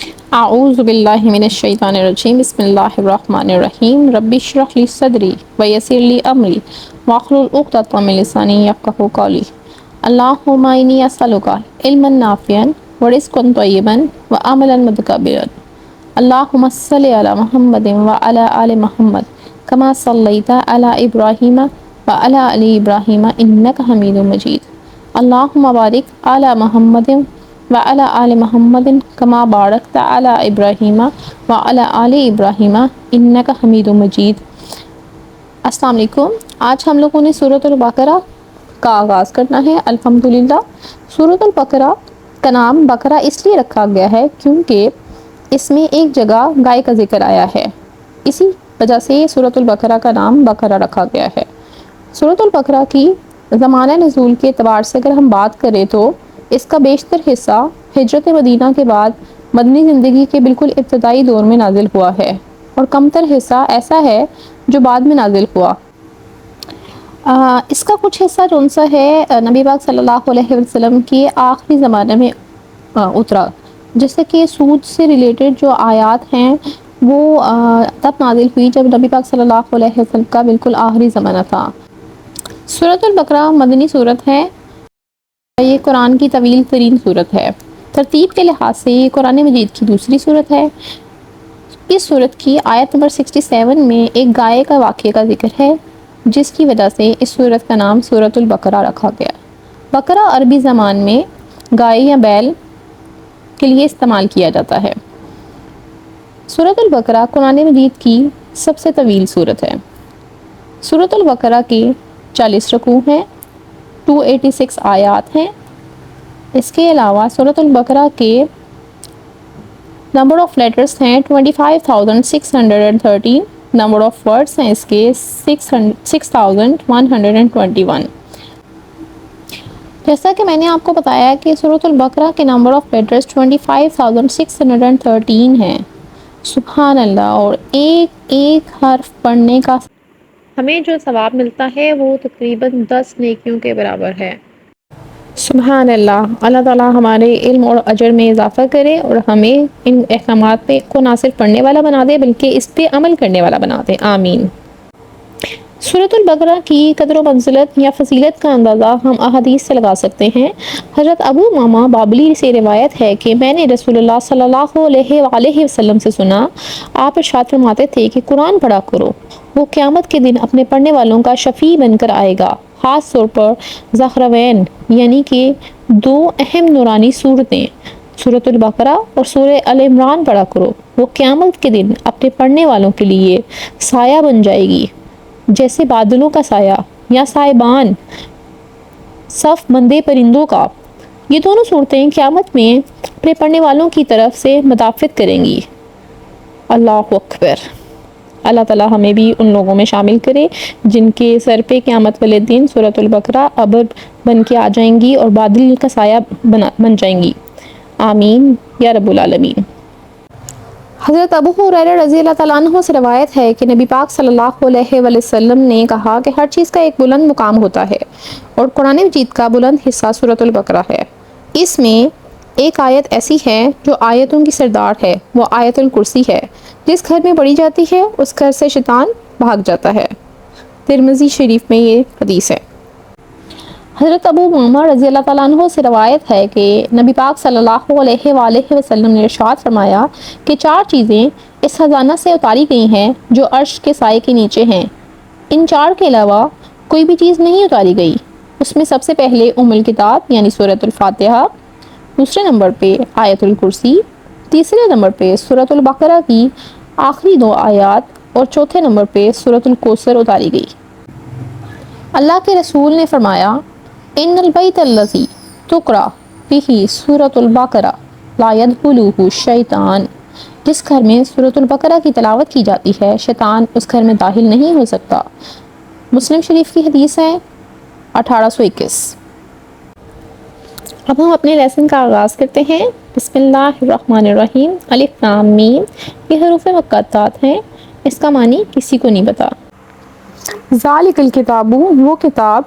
اعوذ باللہ من الشیطان الرجیم بسم اللہ الرحمن الرحیم رب اشرح لی صدری ویسر لی امری واحلل عقدۃ من لسانی یفقہوا قولی اللہم انی اسألک علما نافعا ورزقا طیبا وعملا متقبلا اللہم صلی علی محمد وعلی آل محمد کما صلیت علی ابراہیم وعلی آل ابراہیم انک حمید مجید اللہم بارک علی محمد وعلی آل محمد کما بارکت علی ابراہیم وعلی آل ابراہیم انک حمید مجید۔ السلام علیکم۔ آج ہم لوگوں نے سورۃ البقرہ کا آغاز کرنا ہے الحمدللہ۔ سورۃ البقرہ کا نام بقرہ اس لیے رکھا گیا ہے کیونکہ اس میں ایک جگہ گائے کا ذکر آیا ہے، اسی وجہ سے سورۃ البقرہ کا نام بقرہ رکھا گیا ہے۔ سورۃ البقرہ کی زمانہ نزول کے اعتبار سے اگر ہم بات کریں تو اس کا بیشتر حصہ ہجرت مدینہ کے بعد مدنی زندگی کے بالکل ابتدائی دور میں نازل ہوا ہے، اور کم تر حصہ ایسا ہے جو بعد میں نازل ہوا۔ اس کا کچھ حصہ جون سا ہے نبی پاک صلی اللہ علیہ وسلم کے آخری زمانے میں اترا، جیسے کہ سود سے ریلیٹڈ جو آیات ہیں وہ تب نازل ہوئی جب نبی پاک صلی اللہ علیہ وسلم کا بالکل آخری زمانہ تھا۔ سورۃ البقرہ مدنی سورت ہے، یہ قرآن کی طویل ترین سورت ہے۔ ترتیب کے لحاظ سے یہ قرآن مجید کی دوسری سورت ہے۔ اس سورت کی آیت نمبر 67 میں ایک گائے کا واقعے کا ذکر ہے، جس کی وجہ سے اس سورت کا نام سورۃ البقرہ رکھا گیا۔ بقرہ عربی زبان میں گائے یا بیل کے لیے استعمال کیا جاتا ہے۔ سورۃ البقرہ قرآن مجید کی سب سے طویل سورت ہے۔ سورۃ البقرہ کی 40 رکوع ہیں، 286 آیات ہیں۔ اس کے علاوہ سورۃ البقرہ کے نمبر آف لیٹرز ہیں 25,613، نمبر آف ورڈز ہیں اس کے 6,121۔ جیسا کہ میں نے آپ کو بتایا کہ سورۃ البقرہ کے نمبر آف لیٹرز 25,613 ہیں، سبحان اللہ، اور ایک ایک حرف پڑھنے کا ہمیں جو ثواب ملتا ہے وہ تقریباً 10 نیکیوں کے برابر ہے۔ سبحان اللہ۔ اللہ تعالیٰ ہمارے علم اور اجر میں اضافہ کرے اور ہمیں ان احکامات کو نہ صرف پڑھنے والا بنا دے بلکہ اس پہ عمل کرنے والا بنا دے، آمین۔ سورۃ البقرہ کی قدر و منزلت یا فضیلت کا اندازہ ہم احادیث سے لگا سکتے ہیں۔ حضرت ابو امامہ باہلی سے روایت ہے کہ میں نے رسول اللہ صلی اللہ علیہ وآلہ وسلم سے سنا، آپ ارشاد فرماتے تھے کہ قرآن پڑھا کرو، وہ قیامت کے دن اپنے پڑھنے والوں کا شفیع بن کر آئے گا، خاص طور پر ذخروین یعنی کہ دو اہم نورانی صورتیں سورۃ البقرہ اور سورہ آل عمران پڑھا کرو، وہ قیامت کے دن اپنے پڑھنے والوں کے لیے سایہ بن جائے گی، جیسے بادلوں کا سایہ یا سائبان صف بندے پرندوں کا۔ یہ دونوں صورتیں قیامت میں اپنے پڑھنے والوں کی طرف سے مدافعت کریں گی۔ اللہ اکبر۔ اللہ تعالیٰ ہمیں بھی ان لوگوں میں شامل کرے جن کے سر پہ قیامت والے دن سورۃ البقرہ ابر بن کے آ جائیں گی اور بادل کا سایہ بن جائیں گی، آمین یا رب العالمین۔ حضرت ابو ہریرہ رضی اللہ تعالیٰ عنہ سے روایت ہے کہ نبی پاک صلی اللہ علیہ وآلہ وسلم نے کہا کہ ہر چیز کا ایک بلند مقام ہوتا ہے، اور قرآن مجید کا بلند حصہ سورۃ البقرہ ہے۔ اس میں ایک آیت ایسی ہے جو آیتوں کی سردار ہے، وہ آیت الکرسی ہے، جس گھر میں پڑھی جاتی ہے اس گھر سے شیطان بھاگ جاتا ہے۔ ترمذی شریف میں یہ حدیث ہے۔ حضرت ابو امامہ رضی اللہ تعالیٰ عنہ سے روایت ہے کہ نبی پاک صلی اللہ علیہ وآلہ وسلم نے ارشاد فرمایا کہ 4 چیزیں اس خزانہ سے اتاری گئی ہیں جو عرش کے سائے کے نیچے ہیں، ان 4 کے علاوہ کوئی بھی چیز نہیں اتاری گئی۔ اس میں سب سے پہلے ام الکتاب یعنی سورۃ الفاتحہ، دوسرے نمبر پہ آیت الکرسی، تیسرے نمبر پہ سورۃ البقرہ کی آخری 2 آیات، اور چوتھے نمبر پہ سورۃ الکوثر اتاری گئی۔ اللہ کے رسول نے فرمایا، ان البیت الذی تقرأ فیہ سورۃ البقرہ لا یدخلہ الشیطان، جس گھر میں سورۃ البقرہ کی تلاوت کی جاتی ہے شیطان اس گھر میں داخل نہیں ہو سکتا۔ مسلم شریف کی حدیث ہے 1821۔ اب ہم اپنے لیسن کا آغاز کرتے ہیں۔ بسم اللہ الرحمن الرحیم، الف لام میم، یہ حروف مقطعات ہیں، اس کا معنی کسی کو نہیں پتا۔ ذالک الکتاب، وہ کتاب،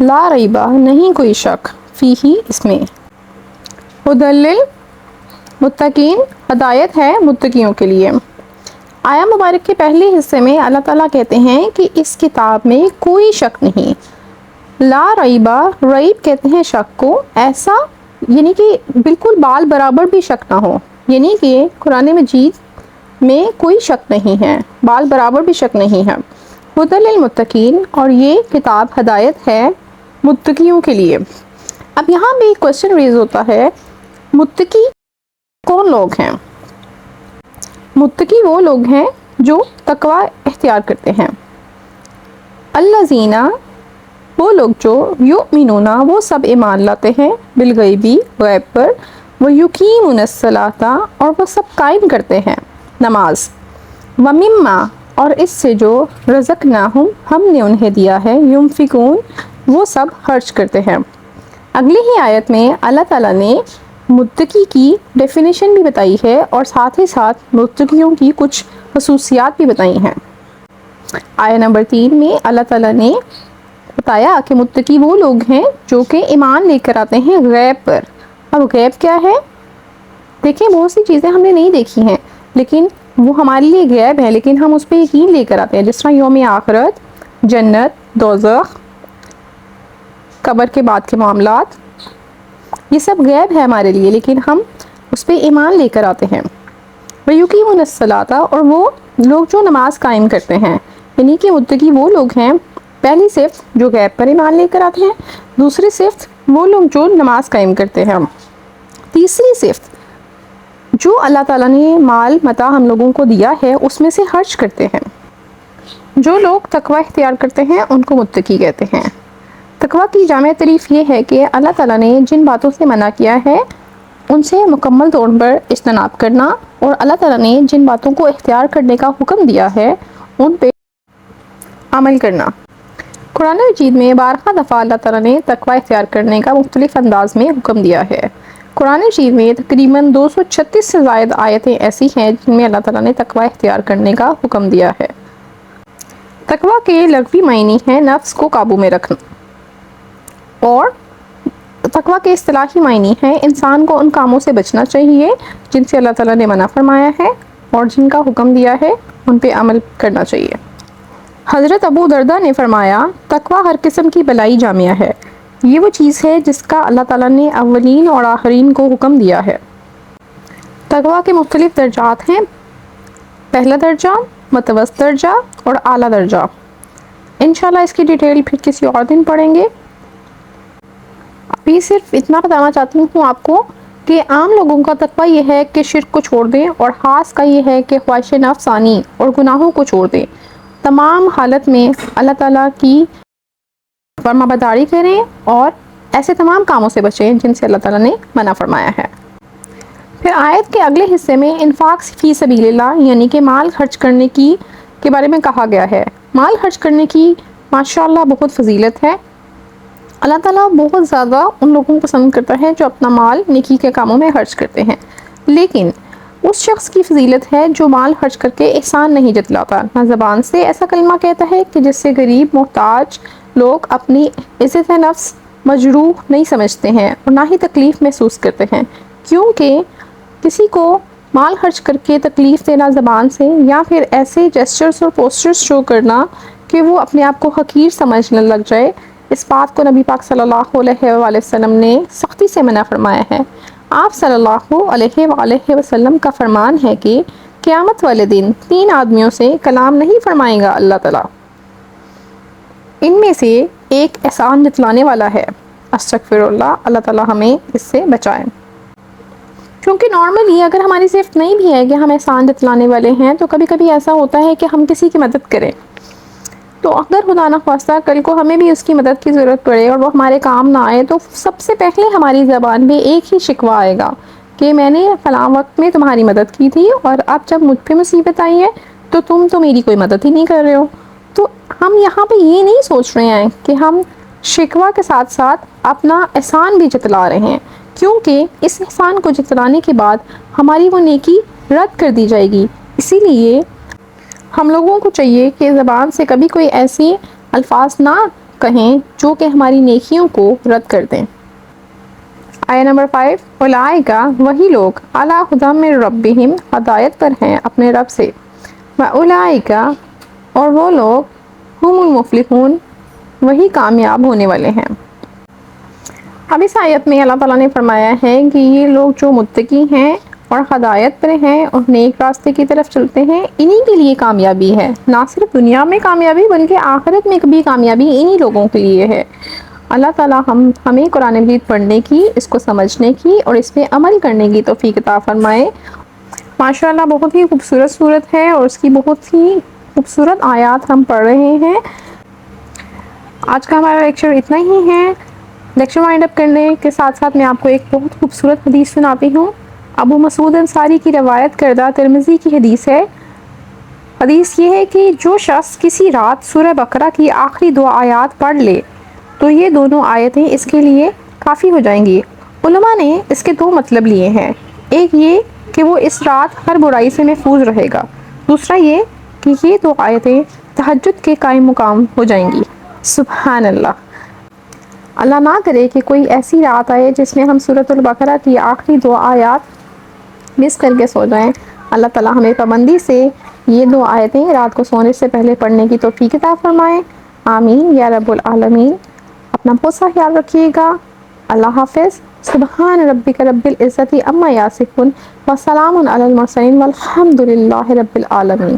لا ریبہ، نہیں کوئی شک، فیہ، اس میں، ہدی متقین ہدایت ہے متقیوں کے لیے۔ آیا مبارک کے پہلے حصے میں اللہ تعالیٰ کہتے ہیں کہ اس کتاب میں کوئی شک نہیں، لا ریبہ، ریب کہتے ہیں شک کو، ایسا یعنی کہ بالکل بال برابر بھی شک نہ ہو، یعنی کہ قرآن مجید میں کوئی شک نہیں ہے، بال برابر بھی شک نہیں ہے۔ ہدی للمتقین، اور یہ کتاب ہدایت ہے متقیوں کے لیے۔ اب یہاں بھی کوشچن ریز ہوتا ہے، متقی کون لوگ ہیں؟ متقی وہ لوگ ہیں جو تقوی اختیار کرتے ہیں۔ الذین، وہ لوگ جو یؤمنون، وہ سب ایمان لاتے ہیں، بالغیبی، غیب پر، ویقیمون الصلاۃ، اور وہ سب قائم کرتے ہیں نماز، ومما، اور اس سے جو رزقناہم، ہم نے انہیں دیا ہے، ینفقون، وہ سب خرچ کرتے ہیں۔ اگلی ہی آیت میں اللہ تعالیٰ نے متقی کی ڈیفینیشن بھی بتائی ہے اور ساتھ ہی ساتھ متقیوں کی کچھ خصوصیات بھی بتائی ہیں۔ آیت نمبر 3 میں اللہ تعالیٰ نے بتایا کہ متقی وہ لوگ ہیں جو کہ ایمان لے کر آتے ہیں غیب پر۔ اب غیب کیا ہے؟ دیکھیں بہت سی چیزیں ہم نے نہیں دیکھی ہیں لیکن وہ ہمارے لیے غیب ہے، لیکن ہم اس پہ یقین لے کر آتے ہیں، جس طرح یوم آخرت، جنت، دوزخ، قبر کے بعد کے معاملات، یہ سب غیب ہے ہمارے لیے لیکن ہم اس پہ ایمان لے کر آتے ہیں۔ وَيُقِيمُونَ الصَّلَاةَ، اور وہ لوگ جو نماز قائم کرتے ہیں، یعنی کہ متقی وہ لوگ ہیں، پہلی صفت جو غیب پر ایمان لے کر آتے ہیں، دوسری صفت وہ لوگ جو نماز قائم کرتے ہیں، تیسری صفت جو اللہ تعالیٰ نے مال متاع ہم لوگوں کو دیا ہے اس میں سے خرچ کرتے ہیں۔ جو لوگ تقوی اختیار کرتے ہیں ان کو متقی کہتے ہیں۔ تقوی کی جامع تعریف یہ ہے کہ اللہ تعالیٰ نے جن باتوں سے منع کیا ہے ان سے مکمل طور پر اجتناب کرنا، اور اللہ تعالیٰ نے جن باتوں کو اختیار کرنے کا حکم دیا ہے ان پہ عمل کرنا۔ قرآن مجید میں 12 دفعہ اللہ تعالیٰ نے تقوی اختیار کرنے کا مختلف انداز میں حکم دیا ہے۔ قرآن مجید میں تقریباً 236 سے زائد آیتیں ایسی ہیں جن میں اللہ تعالیٰ نے تقوی اختیار کرنے کا حکم دیا ہے۔ تقوی کے لغوی معنی ہے نفس کو قابو میں رکھنا، اور تقوی کے اصطلاحی معنی ہے انسان کو ان کاموں سے بچنا چاہیے جن سے اللہ تعالیٰ نے منع فرمایا ہے اور جن کا حکم دیا ہے ان پہ عمل کرنا چاہیے۔ حضرت ابو درداء نے فرمایا، تقوی ہر قسم کی بلائی جامعہ ہے، یہ وہ چیز ہے جس کا اللہ تعالیٰ نے اولین اور آخرین کو حکم دیا ہے۔ تقوی کے مختلف درجات ہیں، پہلا درجہ، متوسط درجہ اور اعلیٰ درجہ۔ انشاءاللہ اس کی ڈیٹیل پھر کسی اور دن پڑھیں گے۔ ابھی صرف اتنا بتانا چاہتی ہوں آپ کو کہ عام لوگوں کا تقوی یہ ہے کہ شرک کو چھوڑ دیں، اور خاص کا یہ ہے کہ خواہش نفسانی اور گناہوں کو چھوڑ دیں، تمام حالت میں اللہ تعالیٰ کی فرمانبرداری کریں اور ایسے تمام کاموں سے بچیں جن سے اللہ تعالیٰ نے منع فرمایا ہے۔ پھر آیت کے اگلے حصے میں انفاق فی سبیل اللہ یعنی کہ مال خرچ کرنے کے بارے میں کہا گیا ہے۔ مال خرچ کرنے کی ماشاءاللہ بہت فضیلت ہے۔ اللہ تعالیٰ بہت زیادہ ان لوگوں کو پسند کرتا ہے جو اپنا مال نیکی کے کاموں میں خرچ کرتے ہیں، لیکن اس شخص کی فضیلت ہے جو مال خرچ کر کے احسان نہیں جتلاتا، نہ زبان سے ایسا کلمہ کہتا ہے کہ جس سے غریب محتاج لوگ اپنی عزت نفس مجروح نہیں سمجھتے ہیں اور نہ ہی تکلیف محسوس کرتے ہیں، کیونکہ کسی کو مال خرچ کر کے تکلیف دینا زبان سے یا پھر ایسے جیسچرز اور پوسٹرز شو کرنا کہ وہ اپنے آپ کو حقیر سمجھنے لگ جائے، اس بات کو نبی پاک صلی اللہ علیہ وآلہ وسلم نے سختی سے منع فرمایا ہے۔ آپ صلی اللہ علیہ وآلہ وسلم کا فرمان ہے کہ قیامت والے دن 3 آدمیوں سے کلام نہیں فرمائے گا اللہ تعالیٰ، ان میں سے ایک احسان جتلانے والا ہے۔ استغفر اللہ، اللہ تعالیٰ ہمیں اس سے بچائے۔ کیونکہ نارملی اگر ہماری صفت نہیں بھی ہے کہ ہم احسان جتلانے والے ہیں تو کبھی کبھی ایسا ہوتا ہے کہ ہم کسی کی مدد کریں، تو اگر خدا نہ خواستہ کل کو ہمیں بھی اس کی مدد کی ضرورت پڑے اور وہ ہمارے کام نہ آئے تو سب سے پہلے ہماری زبان میں ایک ہی شکوہ آئے گا کہ میں نے فلاں وقت میں تمہاری مدد کی تھی اور اب جب مجھ پہ مصیبت آئی ہے تو تم تو میری کوئی مدد ہی نہیں کر رہے ہو۔ تو ہم یہاں پہ یہ نہیں سوچ رہے ہیں کہ ہم شکوہ کے ساتھ ساتھ اپنا احسان بھی جتلا رہے ہیں، کیونکہ اس احسان کو جتلانے کے بعد ہماری وہ نیکی رد کر دی جائے گی۔ اسی لیے ہم لوگوں کو چاہیے کہ زبان سے کبھی کوئی ایسی الفاظ نہ کہیں جو کہ ہماری نیکیوں کو رد کر دیں۔ آیا نمبر 5، اولئک وہی لوگ علی ہدی من ربہم ہدایت پر ہیں اپنے رب سے، واولئک اور وہ لوگ ہم المفلحون وہی کامیاب ہونے والے ہیں۔ اب اس آیت میں اللہ تعالیٰ نے فرمایا ہے کہ یہ لوگ جو متقی ہیں اور ہدایت پر ہیں اور نیک راستے کی طرف چلتے ہیں، انہی کے لیے کامیابی ہے، نہ صرف دنیا میں کامیابی بلکہ آخرت میں بھی کامیابی انہی لوگوں کے لیے ہے۔ اللہ تعالیٰ ہمیں قرآن مجید پڑھنے کی، اس کو سمجھنے کی اور اس پہ عمل کرنے کی توفیق عطا فرمائے۔ ماشاءاللہ بہت ہی خوبصورت صورت ہے اور اس کی بہت ہی خوبصورت آیات ہم پڑھ رہے ہیں۔ آج کا ہمارا لیکچر اتنا ہی ہے۔ لیکچر وائنڈ اپ کرنے کے ساتھ ساتھ میں آپ کو ایک بہت خوبصورت حدیث سناتی ہوں۔ ابو مسعود انصاری کی روایت کردہ ترمذی کی حدیث ہے۔ حدیث یہ ہے کہ جو شخص کسی رات سورہ بقرہ کی آخری 2 آیات پڑھ لے تو یہ دونوں آیتیں اس کے لیے کافی ہو جائیں گی۔ علماء نے اس کے 2 مطلب لیے ہیں، ایک یہ کہ وہ اس رات ہر برائی سے محفوظ رہے گا، دوسرا یہ کہ یہ 2 آیتیں تہجد کے قائم مقام ہو جائیں گی۔ سبحان اللہ۔ اللہ نہ کرے کہ کوئی ایسی رات آئے جس میں ہم سورۃ البقرہ کی آخری 2 آیات مس کر کے سو جائیں۔ اللہ تعالیٰ ہمیں پابندی سے یہ 2 آیتیں رات کو سونے سے پہلے پڑھنے کی توفیق عطا فرمائے، آمین یا رب العالمین۔ اپنا بہت سا خیال رکھیے گا۔ اللہ حافظ۔ سبحان ربک رب العزت عما یصفون وسلام علی المرسلین والحمد للہ رب العالمین۔